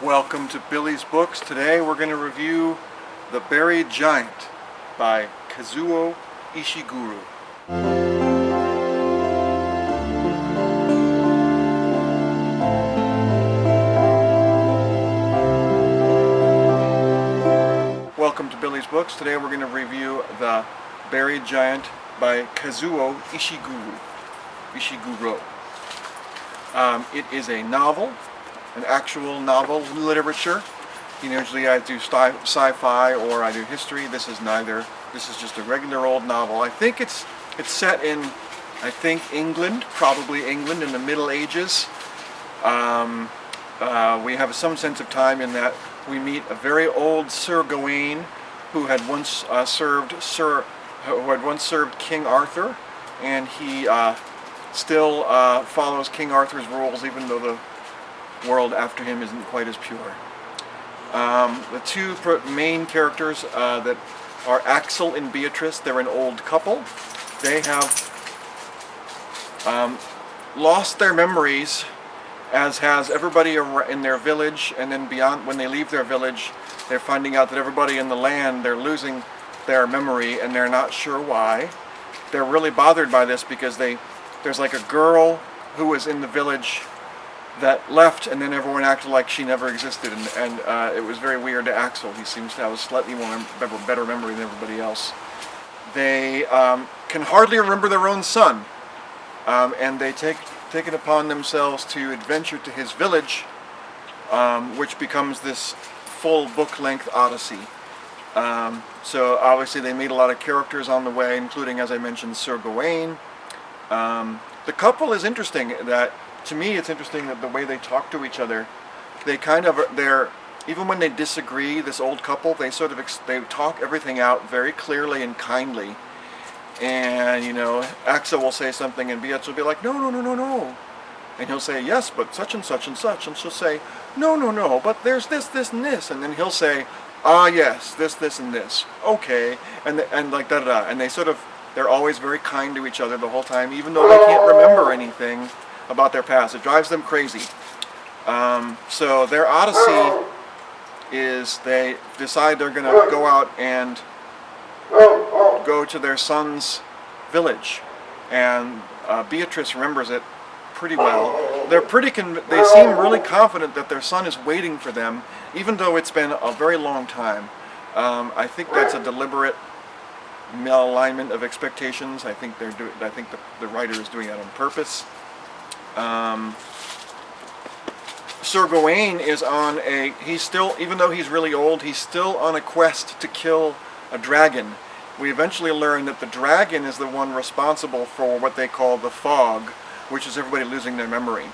Welcome to Billy's Books. Today we're going to review The Buried Giant by Kazuo Ishiguro. Welcome to Billy's Books. Today we're going to review The Buried Giant by Kazuo Ishiguro. It is a novel. An actual novel literature. Usually I do sci-fi or I do history. This is neither. This is just a regular old novel. I think it's set in, England, probably England in the Middle Ages. We have some sense of time in that we meet a very old Sir Gawain who had once served King Arthur, and he still follows King Arthur's rules, even though the world after him isn't quite as pure. The two main characters that are Axel and Beatrice. They're an old couple. They have lost their memories, as has everybody in their village, and then beyond, when they leave their village, they're finding out that everybody in the land, they're losing their memory, and they're not sure why. They're really bothered by this because there's like a girl who was in the village that left, and then everyone acted like she never existed, and it was very weird to Axel. He seems to have a slightly better memory than everybody else. They can hardly remember their own son, and they take it upon themselves to adventure to his village, which becomes this full book-length odyssey. So obviously they meet a lot of characters on the way, including, as I mentioned, Sir Gawain. The couple is interesting. To me, it's interesting that the way they talk to each other, they're even when they disagree, this old couple, they talk everything out very clearly and kindly. And Axel will say something, and Beatrice will be like, no, and he'll say, yes, but such and such and such, and she'll say, no, but there's this, and this, and then he'll say, yes, this, and this, okay, and like da-da-da, and they're always very kind to each other the whole time, even though they can't remember anything about their past. It drives them crazy. So their odyssey is they decide they're going to go out and go to their son's village, and Beatrice remembers it pretty well. They seem really confident that their son is waiting for them, even though it's been a very long time. I think that's a deliberate misalignment of expectations. I think the writer is doing that on purpose. Sir Gawain is even though he's really old, he's still on a quest to kill a dragon. We eventually learn that the dragon is the one responsible for what they call the fog, which is everybody losing their memory.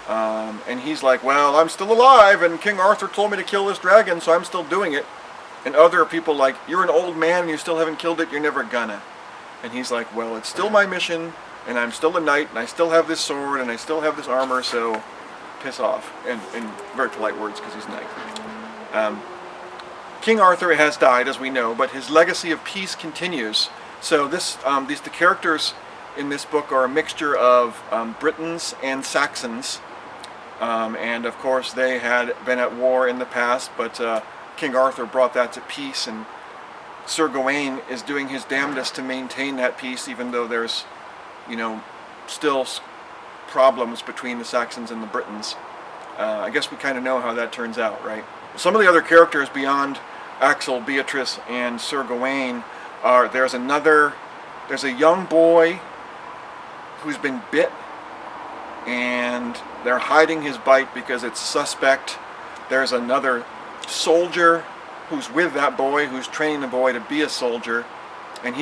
And he's like, well, I'm still alive, and King Arthur told me to kill this dragon, so I'm still doing it. And other people like, you're an old man and you still haven't killed it, you're never gonna. And he's like, well, it's still my mission, and I'm still a knight, and I still have this sword, and I still have this armor, so piss off. And in very polite words, because he's a knight. King Arthur has died, as we know, but his legacy of peace continues. So the characters in this book are a mixture of Britons and Saxons. And of course they had been at war in the past, but King Arthur brought that to peace, and Sir Gawain is doing his damnedest to maintain that peace, even though there's still problems between the Saxons and the Britons. I guess we kind of know how that turns out, right? Some of the other characters beyond Axel, Beatrice, and Sir Gawain there's a young boy who's been bit, and they're hiding his bite because it's suspect. There's another soldier who's with that boy, who's training the boy to be a soldier, and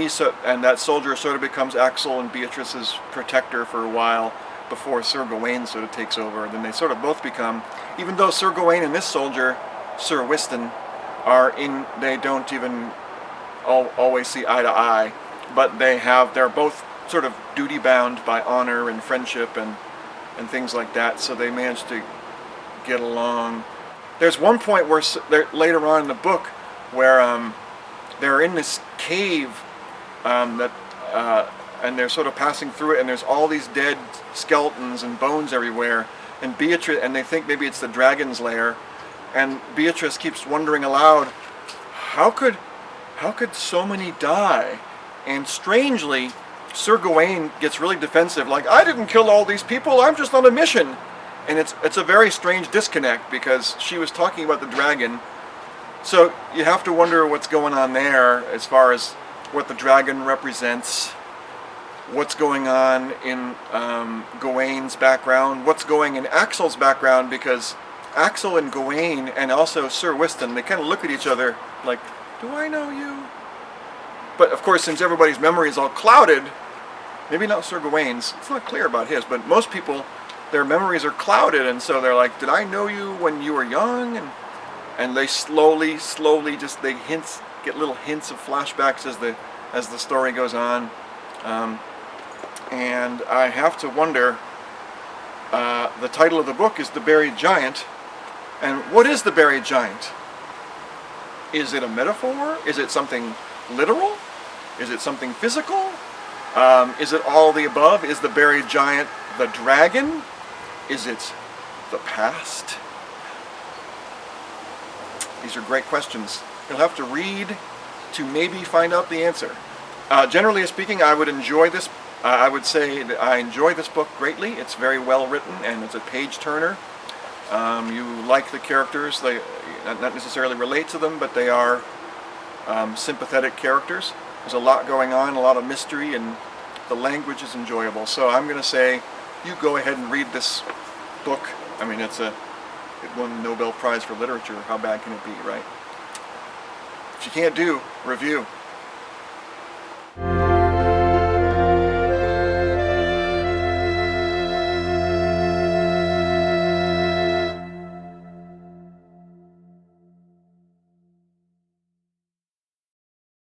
that soldier sort of becomes Axel and Beatrice's protector for a while before Sir Gawain sort of takes over. And then they sort of both become, even though Sir Gawain and this soldier, Sir Wystan, they don't even always see eye to eye, but they're both sort of duty bound by honor and friendship and things like that, so they manage to get along. There's one point where later on in the book where they're in this cave and they're sort of passing through it, and there's all these dead skeletons and bones everywhere, and they think maybe it's the dragon's lair, And Beatrice keeps wondering aloud, how could so many die? And strangely, Sir Gawain gets really defensive, like, I didn't kill all these people, I'm just on a mission. And it's a very strange disconnect, because she was talking about the dragon. So you have to wonder what's going on there as far as what the dragon represents, what's going on in Gawain's background, what's going in Axel's background, because Axel and Gawain and also Sir Wystan, they kind of look at each other like, do I know you? But of course, since everybody's memory is all clouded, maybe not Sir Gawain's, it's not clear about his, but most people, their memories are clouded, and so they're like, did I know you when you were young? And they slowly just, they get little hints of flashbacks as the story goes on. And I have to wonder, the title of the book is The Buried Giant, and what is the buried giant? Is it a metaphor? Is it something literal? Is it something physical? Is it all the above? Is the buried giant the dragon? Is it the past? These are great questions. You'll have to read to maybe find out the answer. Generally speaking, I would enjoy this. I would say that I enjoy this book greatly. It's very well written, and it's a page turner. You like the characters. They not necessarily relate to them, but they are sympathetic characters. There's a lot going on, a lot of mystery, and the language is enjoyable. So I'm going to say, you go ahead and read this book. I mean, it won the Nobel Prize for Literature. How bad can it be, right? If you can't do, review.